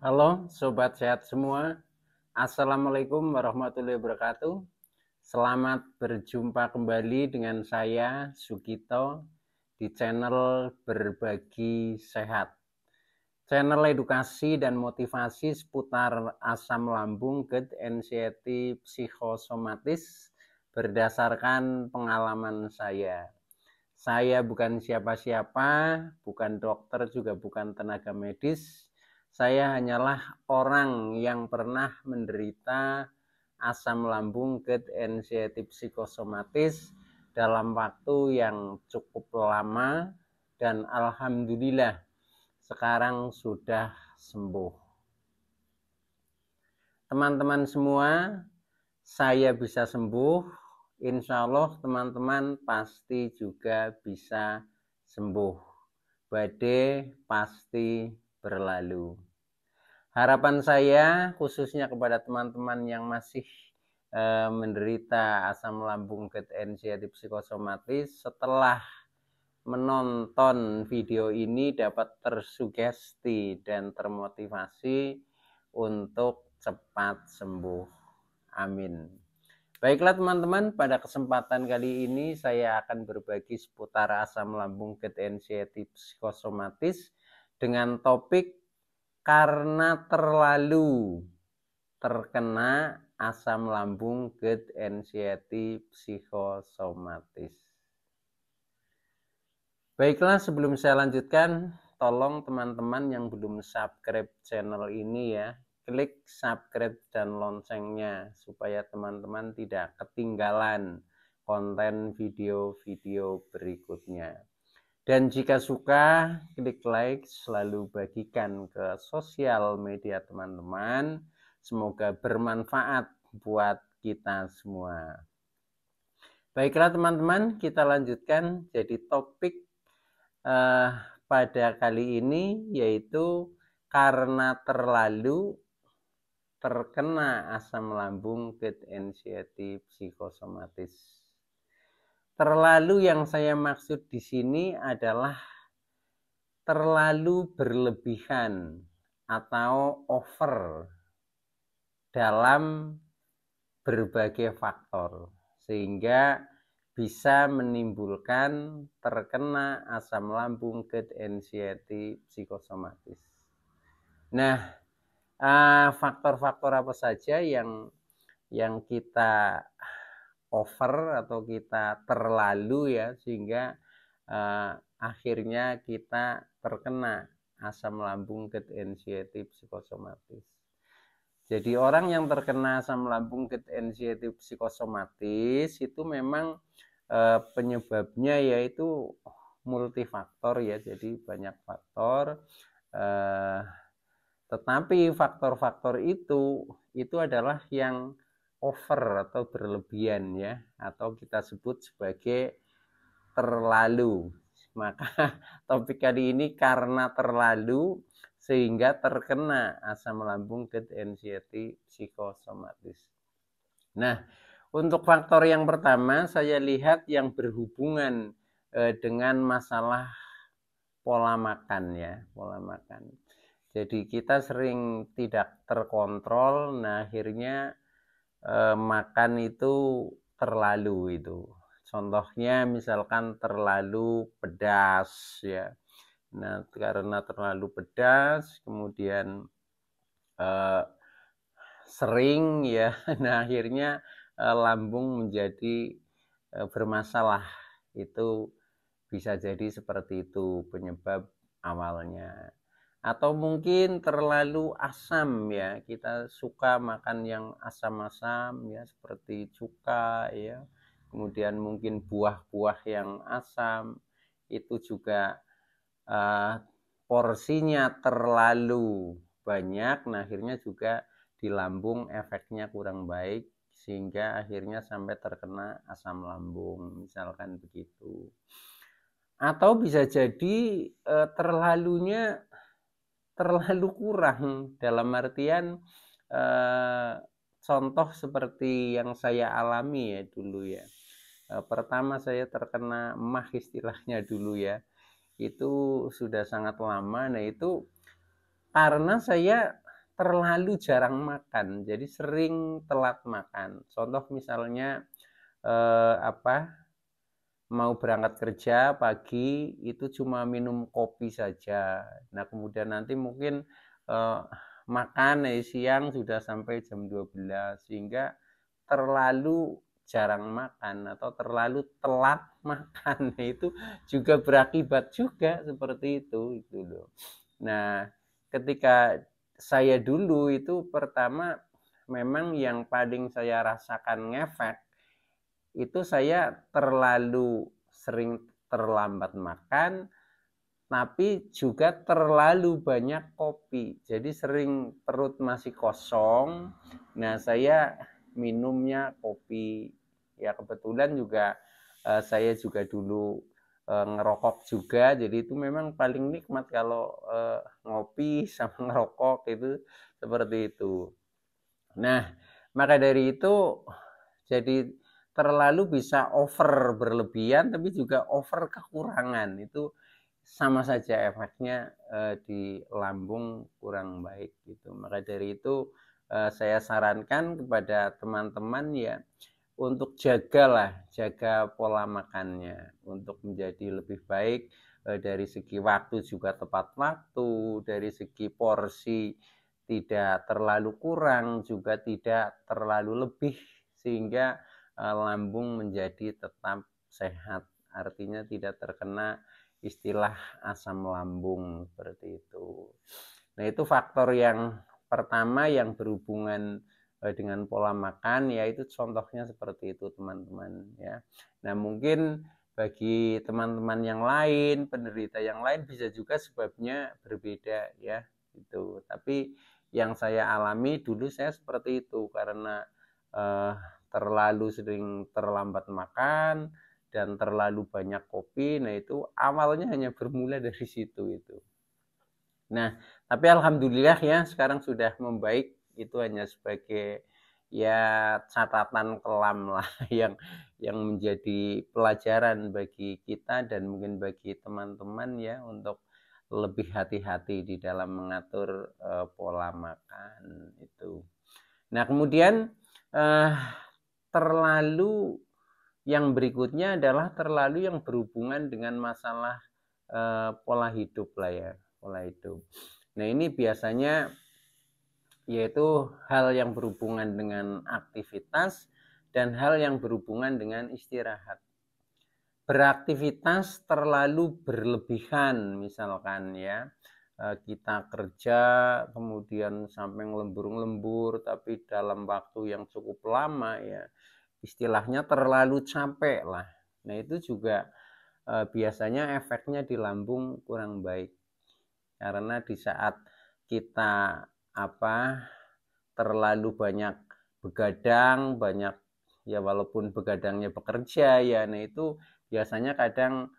Halo Sobat Sehat semua. Assalamualaikum warahmatullahi wabarakatuh. Selamat berjumpa kembali dengan saya Sugito di channel Berbagi Sehat, channel edukasi dan motivasi seputar asam lambung, GERD, anxiety, psikosomatis berdasarkan pengalaman saya. Saya bukan siapa-siapa, bukan dokter, juga bukan tenaga medis. Saya hanyalah orang yang pernah menderita asam lambung, GERD, anxiety, psikosomatis dalam waktu yang cukup lama, dan alhamdulillah sekarang sudah sembuh. Teman-teman semua, saya bisa sembuh. Insya Allah teman-teman pasti juga bisa sembuh. Badai pasti berlalu. Harapan saya khususnya kepada teman-teman yang masih menderita asam lambung, GERD, anxiety, psikosomatis, setelah menonton video ini dapat tersugesti dan termotivasi untuk cepat sembuh. Amin. Baiklah teman-teman, pada kesempatan kali ini saya akan berbagi seputar asam lambung, GERD, anxiety, psikosomatis dengan topik karena terlalu terkena asam lambung, GERD, anxiety, psikosomatis. Baiklah, sebelum saya lanjutkan, tolong teman-teman yang belum subscribe channel ini ya, klik subscribe dan loncengnya supaya teman-teman tidak ketinggalan konten video-video berikutnya. Dan jika suka, klik like, selalu bagikan ke sosial media teman-teman. Semoga bermanfaat buat kita semua. Baiklah teman-teman, kita lanjutkan. Jadi topik pada kali ini yaitu karena terlalu terkena asam lambung, GERD, anxiety, psikosomatis. Terlalu yang saya maksud di sini adalah terlalu berlebihan atau over dalam berbagai faktor sehingga bisa menimbulkan terkena asam lambung, GERD, anxiety, psikosomatis. Nah, faktor-faktor apa saja yang kita over atau kita terlalu ya sehingga akhirnya kita terkena asam lambung, GERD, anxiety, psikosomatis. Jadi orang yang terkena asam lambung, GERD, anxiety, psikosomatis itu memang penyebabnya yaitu multifaktor ya, jadi banyak faktor. Tetapi faktor-faktor itu adalah yang over atau berlebihan ya, atau kita sebut sebagai terlalu. Maka topik kali ini karena terlalu sehingga terkena asam lambung, GERD, anxiety, psikosomatis. Nah, untuk faktor yang pertama saya lihat yang berhubungan dengan masalah pola makan ya, pola makan. Jadi kita sering tidak terkontrol, nah akhirnya makan itu terlalu itu. Contohnya misalkan terlalu pedas ya. Nah, karena terlalu pedas kemudian sering ya, nah akhirnya lambung menjadi bermasalah. Itu bisa jadi seperti itu penyebab awalnya. Atau mungkin terlalu asam ya, kita suka makan yang asam-asam ya seperti cuka ya, kemudian mungkin buah-buah yang asam itu juga porsinya terlalu banyak, nah akhirnya juga di lambung efeknya kurang baik sehingga akhirnya sampai terkena asam lambung misalkan begitu. Atau bisa jadi terlalunya terlalu kurang dalam artian contoh seperti yang saya alami ya dulu ya. Pertama saya terkena emah istilahnya dulu ya, itu sudah sangat lama. Nah itu karena saya terlalu jarang makan, jadi sering telat makan. Contoh misalnya mau berangkat kerja pagi itu cuma minum kopi saja. Nah, kemudian nanti mungkin makan siang sudah sampai jam 12 sehingga terlalu jarang makan atau terlalu telat makan. Nah, itu juga berakibat juga seperti itu loh. Nah, ketika saya dulu itu pertama memang yang paling saya rasakan ngefek itu saya terlalu sering terlambat makan, tapi juga terlalu banyak kopi. Jadi sering perut masih kosong. Nah, saya minumnya kopi. Ya kebetulan juga saya juga dulu ngerokok juga. Jadi itu memang paling nikmat kalau ngopi sama ngerokok itu seperti itu. Nah, maka dari itu jadi terlalu bisa over berlebihan tapi juga over kekurangan. Itu sama saja efeknya di lambung kurang baik gitu. Maka dari itu saya sarankan kepada teman-teman ya untuk jaga pola makannya untuk menjadi lebih baik dari segi waktu juga tepat waktu, dari segi porsi tidak terlalu kurang juga tidak terlalu lebih sehingga lambung menjadi tetap sehat. Artinya tidak terkena istilah asam lambung seperti itu. Nah, itu faktor yang pertama yang berhubungan dengan pola makan, yaitu contohnya seperti itu teman-teman ya. Nah, mungkin bagi teman-teman yang lain, penderita yang lain bisa juga sebabnya berbeda ya itu. Tapi yang saya alami dulu saya seperti itu karena terlalu sering terlambat makan dan terlalu banyak kopi. Nah, itu awalnya hanya bermula dari situ itu. Nah, tapi alhamdulillah ya sekarang sudah membaik. Itu hanya sebagai ya catatan kelam lah yang menjadi pelajaran bagi kita dan mungkin bagi teman-teman ya untuk lebih hati-hati di dalam mengatur pola makan itu. Nah, kemudian terlalu yang berikutnya adalah terlalu yang berhubungan dengan masalah pola hidup lah ya, pola hidup. Nah, ini biasanya yaitu hal yang berhubungan dengan aktivitas dan hal yang berhubungan dengan istirahat. Beraktivitas terlalu berlebihan misalkan ya, kita kerja kemudian sampai ngelembur-ngelembur tapi dalam waktu yang cukup lama ya, istilahnya terlalu capek lah. Nah, itu juga biasanya efeknya di lambung kurang baik karena di saat kita terlalu banyak begadang, banyak ya walaupun begadangnya bekerja ya, nah itu biasanya kadang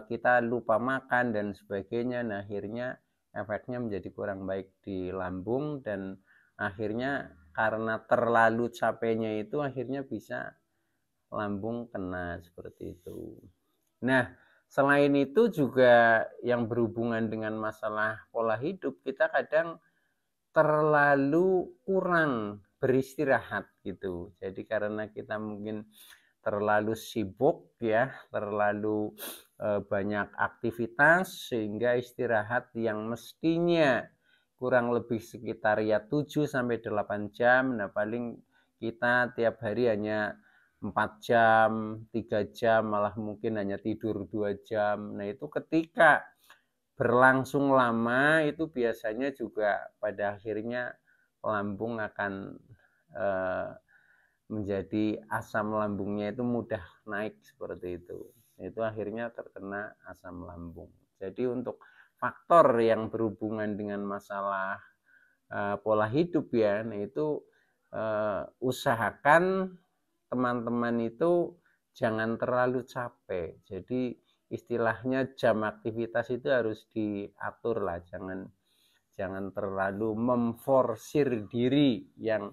kita lupa makan dan sebagainya. Nah, akhirnya efeknya menjadi kurang baik di lambung dan akhirnya karena terlalu capeknya itu akhirnya bisa lambung kena seperti itu. Nah, selain itu juga yang berhubungan dengan masalah pola hidup, kita kadang terlalu kurang beristirahat gitu. Jadi karena kita mungkin terlalu sibuk ya, terlalu banyak aktivitas sehingga istirahat yang mestinya kurang lebih sekitar ya 7 sampai 8 jam. Nah, paling kita tiap hari hanya 4 jam, 3 jam, malah mungkin hanya tidur 2 jam. Nah, itu ketika berlangsung lama itu biasanya juga pada akhirnya lambung akan menjadi asam lambungnya itu mudah naik seperti itu. Itu akhirnya terkena asam lambung. Jadi untuk faktor yang berhubungan dengan masalah pola hidup ya, nah itu usahakan teman-teman itu jangan terlalu capek. Jadi istilahnya jam aktivitas itu harus diatur lah, jangan terlalu memforsir diri yang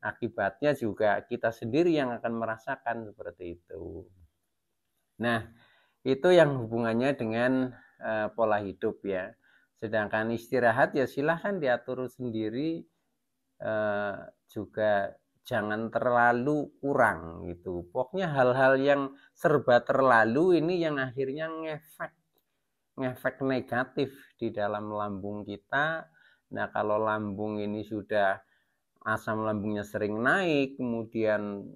akibatnya juga kita sendiri yang akan merasakan seperti itu. Nah, itu yang hubungannya dengan pola hidup ya. Sedangkan istirahat ya silahkan diatur sendiri juga jangan terlalu kurang gitu. Pokoknya hal-hal yang serba terlalu ini yang akhirnya ngefek negatif di dalam lambung kita. Nah, kalau lambung ini sudah asam lambungnya sering naik, kemudian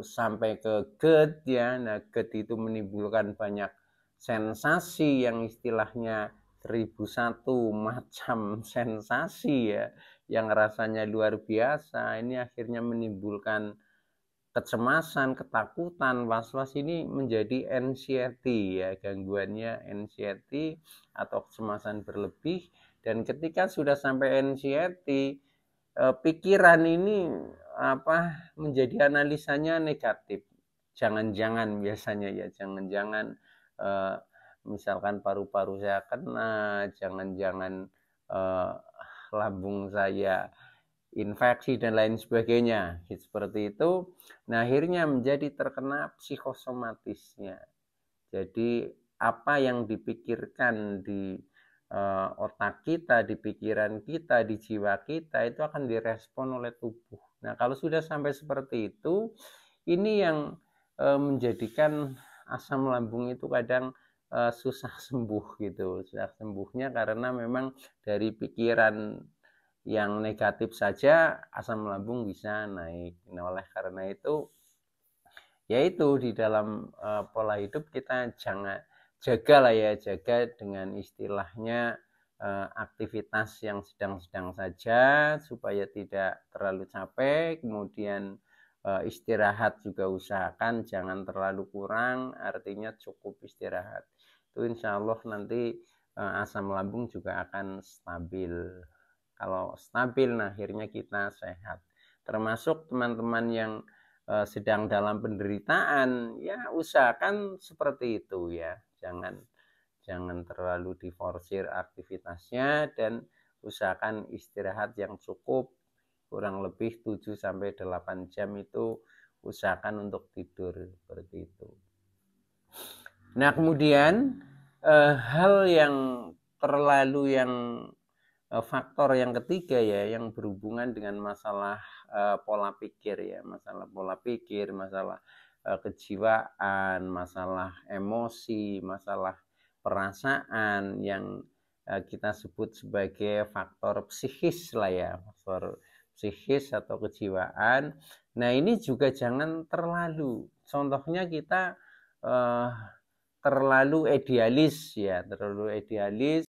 sampai ke GERD ya. Nah, GERD itu menimbulkan banyak sensasi yang istilahnya 1001 macam sensasi ya, yang rasanya luar biasa. Ini akhirnya menimbulkan kecemasan, ketakutan, was-was, ini menjadi anxiety ya, gangguannya anxiety atau kecemasan berlebih. Dan ketika sudah sampai anxiety, pikiran ini menjadi analisanya negatif. Jangan-jangan biasanya ya, jangan-jangan misalkan paru-paru saya kena, jangan-jangan lambung saya infeksi dan lain sebagainya seperti itu. Nah, akhirnya menjadi terkena psikosomatisnya. Jadi apa yang dipikirkan di otak kita, di pikiran kita, di jiwa kita itu akan direspon oleh tubuh. Nah, kalau sudah sampai seperti itu, ini yang menjadikan asam lambung itu kadang susah sembuh gitu. Susah sembuhnya karena memang dari pikiran yang negatif saja asam lambung bisa naik. Nah, oleh karena itu, yaitu di dalam pola hidup kita jaga dengan istilahnya aktivitas yang sedang-sedang saja supaya tidak terlalu capek, kemudian istirahat juga usahakan jangan terlalu kurang, artinya cukup istirahat. Itu insya Allah nanti asam lambung juga akan stabil. Kalau stabil, nah akhirnya kita sehat. Termasuk teman-teman yang sedang dalam penderitaan, ya usahakan seperti itu ya. Jangan terlalu diforsir aktivitasnya dan usahakan istirahat yang cukup, kurang lebih 7-8 jam itu usahakan untuk tidur seperti itu. Nah, kemudian hal yang terlalu faktor yang ketiga ya, yang berhubungan dengan masalah pola pikir ya, masalah pola pikir, masalah kejiwaan, masalah emosi, masalah perasaan yang kita sebut sebagai faktor psikis lah ya, faktor psikis atau kejiwaan. Nah, ini juga jangan terlalu. Contohnya kita terlalu idealis ya, terlalu idealis